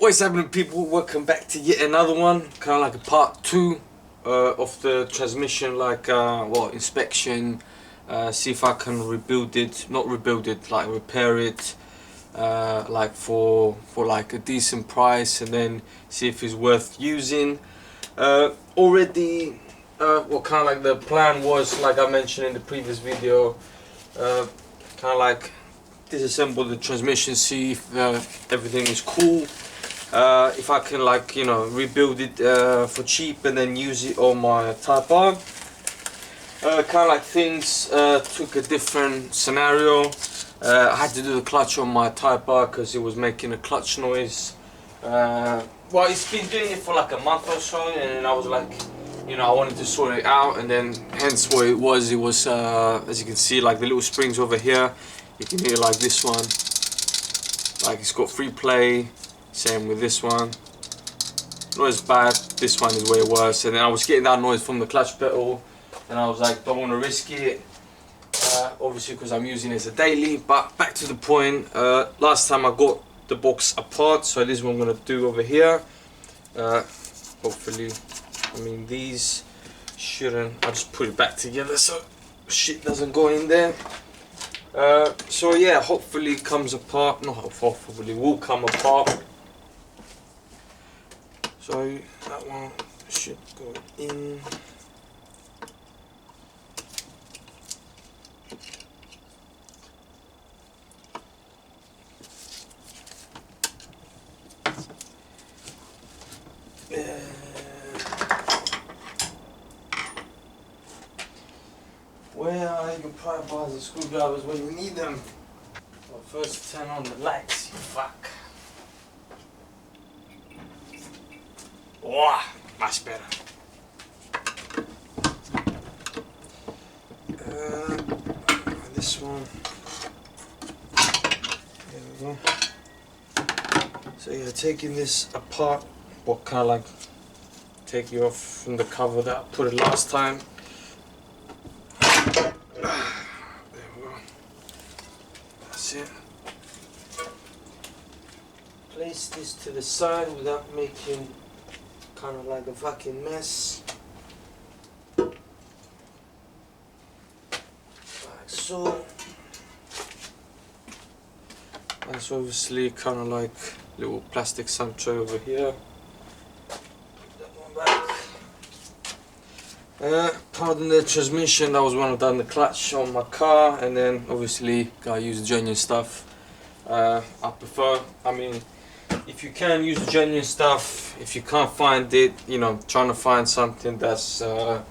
What's happening, people? Welcome back to yet another one, kind of like a part 2 of the transmission, like inspection, see if I can rebuild it, not rebuild it, like repair it, like for like a decent price, and then see if it's worth using. Already, kind of like the plan was, like I mentioned in the previous video, kind of like disassemble the transmission, see if everything is cool. If I can, like, you know, rebuild it for cheap and then use it on my Type R. Kind of like things took a different scenario. I had to do the clutch on my Type R because it was making a clutch noise. Well, it's been doing it for like a month or so, and I was like, you know, I wanted to sort it out, and then hence what it was, as you can see, like the little springs over here, you can hear like this one, like it's got free play. Same with this one. Not as bad. This one is way worse. And then I was getting that noise from the clutch pedal, and I was like, don't want to risk it. Obviously, because I'm using it as a daily. But back to the point. Last time I got the box apart, so this is what I'm gonna do over here. Hopefully, I mean, these shouldn't. I just put it back together so shit doesn't go in there. So yeah, hopefully it comes apart. Not hopefully, will come apart. So that one should go in. Where are your pry bars and screwdrivers when you need them? Well, first turn on the lights, you fuck. Wow, much better. This one. There we go. So yeah, taking this apart, what kind of like take it off from the cover that I put it last time. There we go. That's it. Place this to the side without making kind of like a fucking mess, like so. That's obviously kind of like little plastic sand tray over here. Put that one back. Pardon the transmission, that was when I done the clutch on my car, and then obviously gotta use genuine stuff. I prefer, I mean, if you can use genuine stuff, if you can't find it, you know, trying to find something that's well,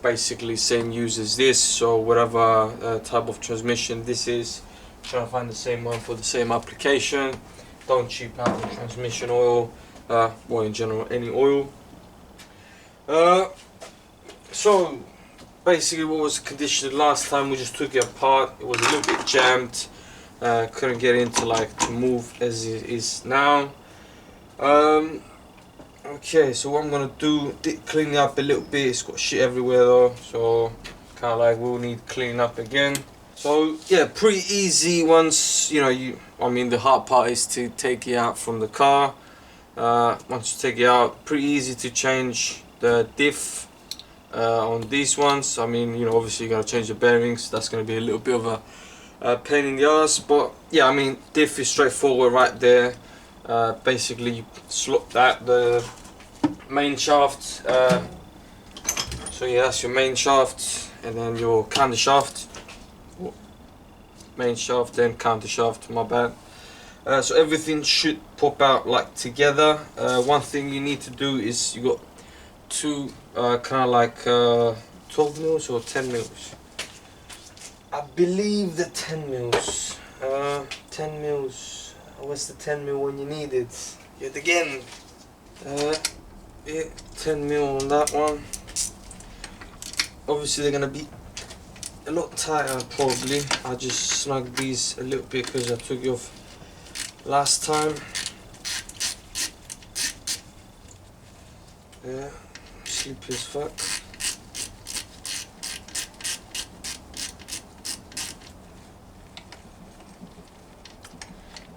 basically same use as this, or whatever type of transmission this is, trying to find the same one for the same application. Don't cheap out on transmission oil, or in general any oil. So basically what was the condition last time, we just took it apart. It was a little bit jammed. Couldn't get into like to move as it is now. Okay, so what I'm gonna do, clean it up a little bit. It's got shit everywhere though, so kind of like we'll need cleaning up again. So yeah, pretty easy once you know I mean, the hard part is to take it out from the car. Once you take it out, pretty easy to change the diff on these ones. I mean, you know, obviously you gotta change the bearings. That's gonna be a little bit of a pain in the ass, but yeah, I mean, diff is straightforward right there. Basically you slot that, the main shaft, so yeah, that's your main shaft, and then your counter shaft. Main shaft, then counter shaft, my bad. So everything should pop out like together. One thing you need to do is you got two kind of like 12 mils or 10 mils. I believe the 10 mils. 10 mils. What's the 10 mil when you need it? Yet again. Yeah, 10 mil on that one. Obviously they're gonna be a lot tighter probably. I just snugged these a little bit because I took it off last time. Yeah, sleepy as fuck.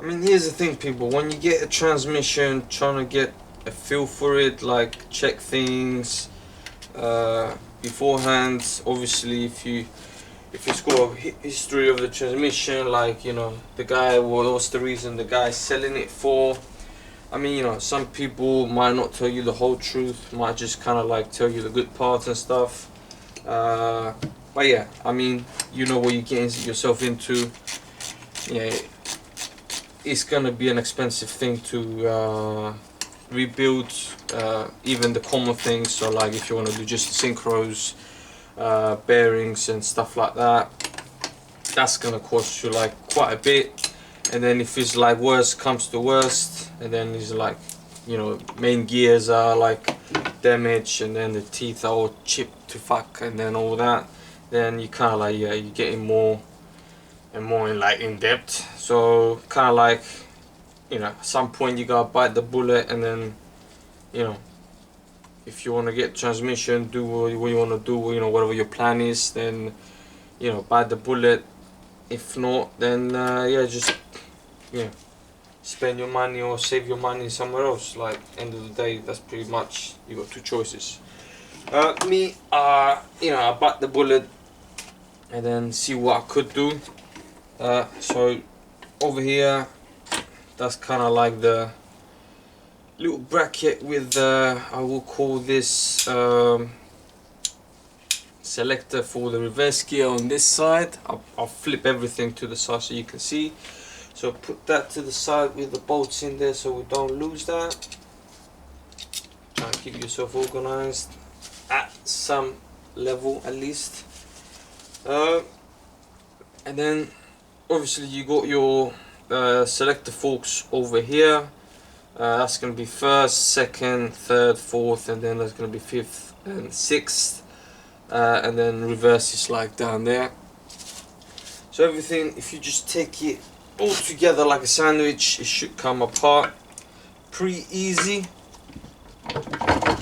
I mean, here's the thing, people. When you get a transmission, trying to get a feel for it, like check things beforehand. Obviously, if it's got a history of the transmission, like, you know, the guy, what's the reason the guy's selling it for. I mean, you know, some people might not tell you the whole truth, might just kind of like tell you the good parts and stuff. But yeah, I mean, you know what you're getting yourself into. Yeah, it's gonna be an expensive thing to rebuild, even the common things. So like if you want to do just synchros, bearings and stuff like that, that's gonna cost you like quite a bit. And then if it's like worst comes to worst, and then it's like, you know, main gears are like damaged, and then the teeth are all chipped to fuck, and then all that, then you kind of like, yeah, you're getting more and more in depth. So kind of like, you know, at some point you gotta bite the bullet, and then, you know, if you want to get transmission, do what you want to do, you know, whatever your plan is, then, you know, bite the bullet. If not, then yeah, just, you know, spend your money or save your money somewhere else. Like, end of the day, that's pretty much, you got two choices. Me, you know, I bite the bullet and then see what I could do. So over here, that's kind of like the little bracket with I will call this selector for the reverse gear on this side. I'll flip everything to the side so you can see. So put that to the side with the bolts in there so we don't lose that. Try and keep yourself organized at some level at least. And then obviously you got your selector forks over here. That's going to be first, second, third, fourth, and then there's going to be fifth and sixth. And then reverse is like down there. So everything, if you just take it all together like a sandwich, it should come apart pretty easy.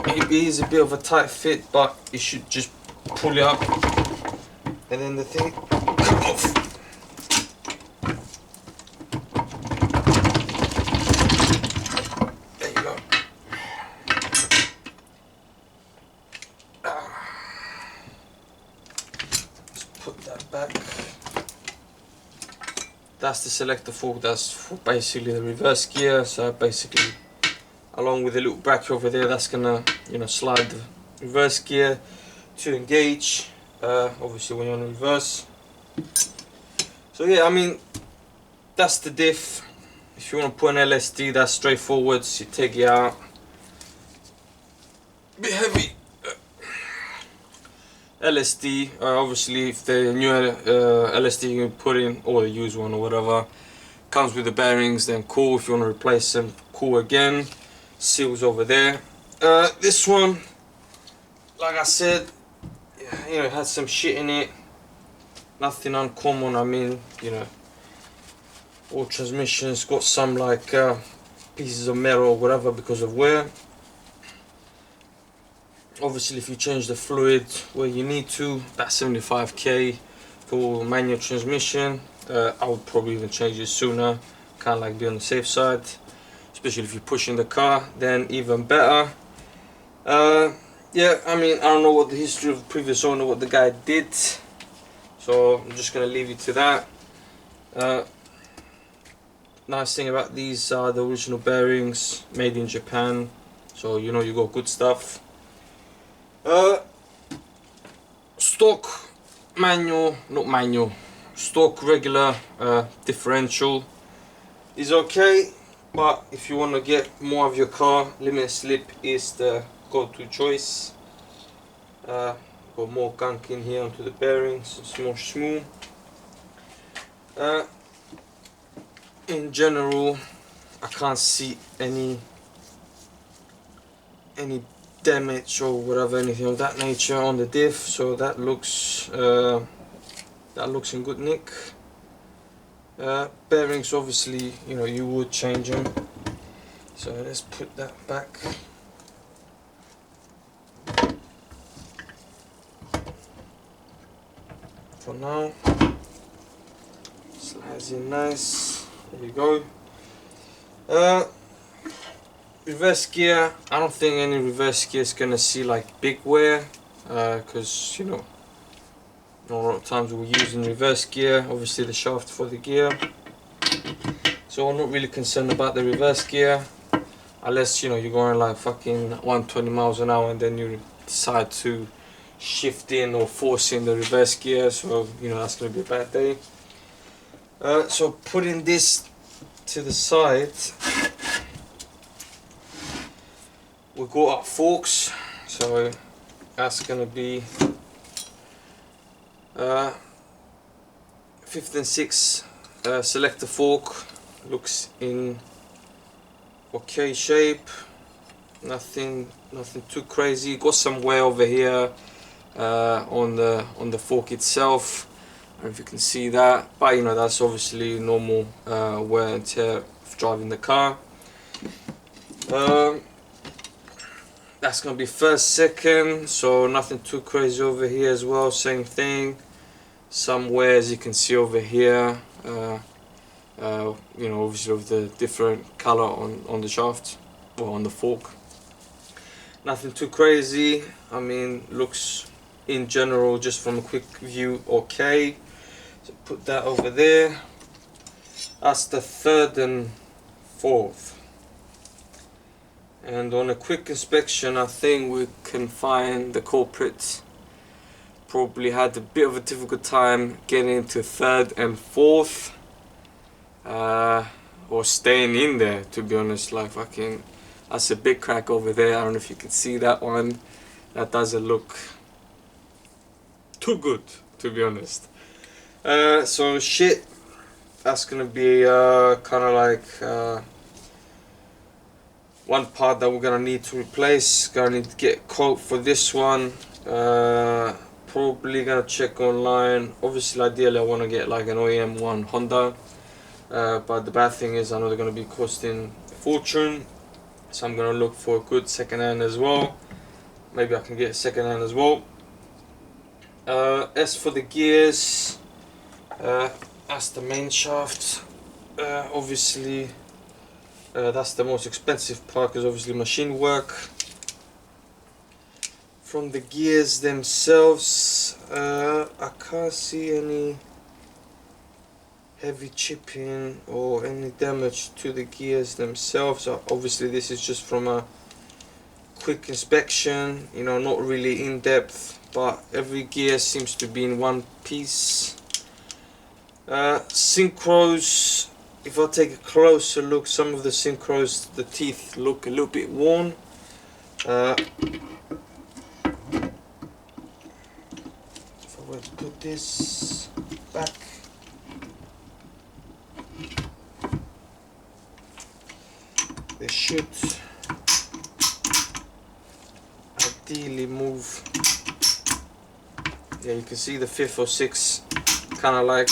Maybe it's a bit of a tight fit, but it should just pull it up, and then the thing come off. There you go. Let's put that back. That's the selector fork, that's for basically the reverse gear. So basically, along with the little bracket over there, that's gonna, you know, slide the reverse gear to engage, obviously when you're on reverse. So yeah, I mean, that's the diff. If you want to put an LSD, that's straightforward. So you take it out, bit heavy. LSD, obviously if the new LSD you put in, or the used one or whatever, comes with the bearings, then cool. If you want to replace them, cool again. Seals over there. This one, like I said, you know, it had some shit in it. Nothing uncommon. I mean, you know, all transmissions got some like pieces of metal or whatever because of wear. Obviously, if you change the fluid where you need to, about 75k for manual transmission. I would probably even change it sooner, kind of like be on the safe side. Especially if you're pushing the car, then even better. Yeah, I mean, I don't know what the history of the previous owner, what the guy did, so I'm just gonna leave you to that. Nice thing about these are the original bearings, made in Japan, so you know you got good stuff. Stock manual, not manual, stock regular differential is okay. But if you want to get more of your car, limited slip is the go-to choice. Got more gunk in here onto the bearings, it's more smooth. In general, I can't see any damage or whatever, anything of that nature on the diff, so that looks in good nick. Bearings, obviously, you know, you would change them, so let's put that back. For now, slides in nice, there you go. Reverse gear, I don't think any reverse gear is gonna see like big wear, because you know, a lot of times we're using reverse gear, obviously the shaft for the gear, so I'm not really concerned about the reverse gear, unless you know you're going like fucking 120 miles an hour and then you decide to shift in or force in the reverse gear, so you know that's gonna be a bad day. So putting this to the side, we got our forks, so that's gonna be 15/6 selector fork. Looks in okay shape, nothing too crazy. Got some wear over here on the fork itself. I don't know if you can see that, but you know that's obviously normal wear and tear of driving the car. That's gonna be first, second, so nothing too crazy over here as well. Same thing, some wear as you can see over here. You know, obviously with the different color on the shaft or on the fork. Nothing too crazy. I mean, looks in general just from a quick view okay. So put that over there. That's the third and fourth. And on a quick inspection, I think we can find the culprit probably had a bit of a difficult time getting into third and fourth, or staying in there, to be honest. Like fucking, that's a big crack over there. I don't know if you can see that one. That doesn't look too good, to be honest. So shit, that's gonna be kind of like one part that we're gonna need to replace. Gonna need to get a quote for this one. Probably gonna check online. Obviously, ideally, I want to get like an OEM one Honda. But the bad thing is, I know they're gonna be costing a fortune. So I'm gonna look for a good second hand as well. Maybe I can get a second hand as well. As for the gears, that's the main shaft. Obviously. That's the most expensive part because obviously machine work. From the gears themselves, I can't see any heavy chipping or any damage to the gears themselves. Obviously this is just from a quick inspection, you know, not really in depth, but every gear seems to be in one piece. Synchros, if I take a closer look, some of the synchros, the teeth look a little bit worn. If I were to put this back, they should ideally move. Yeah, you can see the 5th or 6th kind of like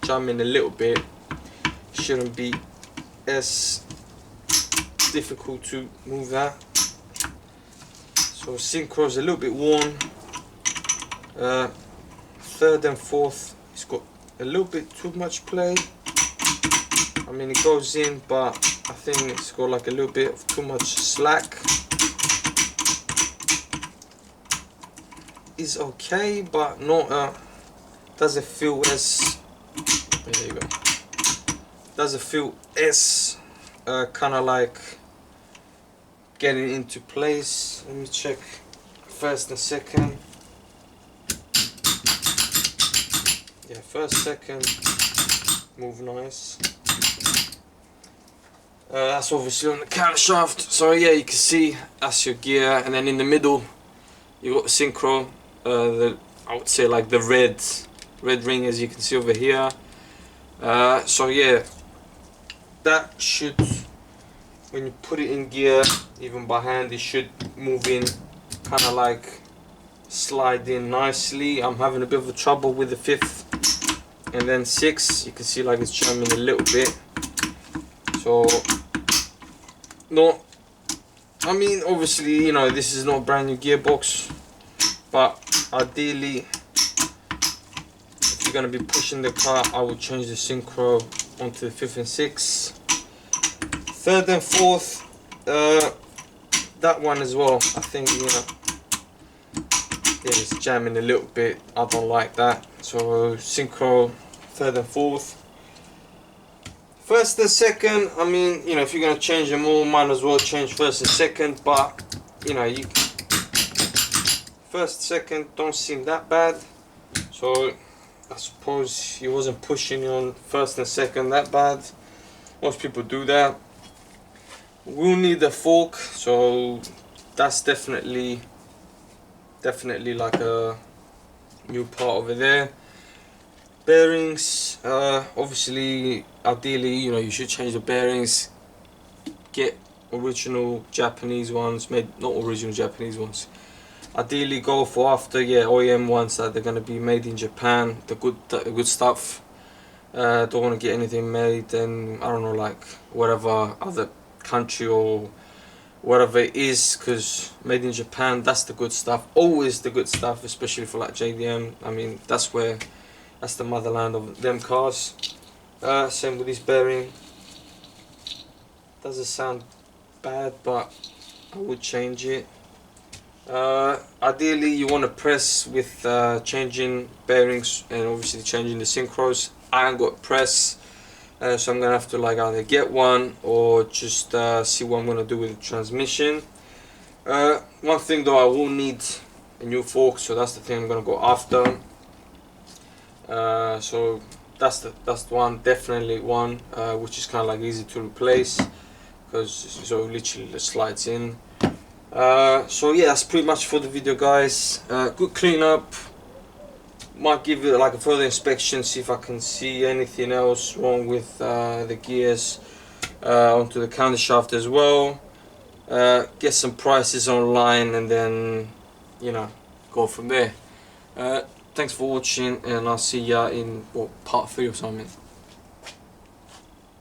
jamming a little bit. Shouldn't be as difficult to move that. So synchro's a little bit worn. Third and fourth, it's got a little bit too much play. I mean, it goes in, but I think it's got like a little bit of too much slack. It's okay, but not doesn't feel as, there you go, doesn't feel as kind of like getting into place. Let me check first and second. Yeah, first, second move nice. That's obviously on the camshaft, so yeah, you can see that's your gear, and then in the middle you got the synchro, I would say like the red ring, as you can see over here. So yeah, that should, when you put it in gear, even by hand, it should move in, kind of like slide in nicely. I'm having a bit of a trouble with the 5th and then 6th. You can see like it's jamming a little bit. So, not, I mean, obviously, you know, this is not a brand new gearbox, but ideally, if you're going to be pushing the car, I would change the synchro onto the 5th and 6th. third and fourth, that one as well, I think, you know, yeah, it's jamming a little bit. I don't like that. So synchro, third and fourth. First and second, I mean, you know, if you're gonna change them all, might as well change first and second. But you know, first, second don't seem that bad. So I suppose he wasn't pushing on first and second that bad. Most people do that. We'll need a fork, so that's definitely like a new part over there. Bearings, obviously, ideally, you know, you should change the bearings. Get original Japanese ones, not original Japanese ones. Ideally, go for OEM ones that they're gonna be made in Japan, the good stuff. Don't want to get anything made in, I don't know, like whatever other country or whatever it is, because made in Japan, that's the good stuff, always the good stuff, especially for like JDM. I mean, that's the motherland of them cars. Same with this bearing. Doesn't sound bad, but I would change it. Ideally, you want to press with changing bearings and obviously changing the synchros. I ain't got press, so I'm gonna have to like either get one or just see what I'm gonna do with the transmission. One thing though, I will need a new fork, so that's the thing I'm gonna go after. So that's the one, definitely one, which is kind of like easy to replace because so literally it slides in. So yeah, that's pretty much for the video, guys. Good cleanup. Might give it like a further inspection, see if I can see anything else wrong with the gears onto the countershaft as well. Get some prices online and then, you know, go from there. Thanks for watching, and I'll see ya in part 3 or something.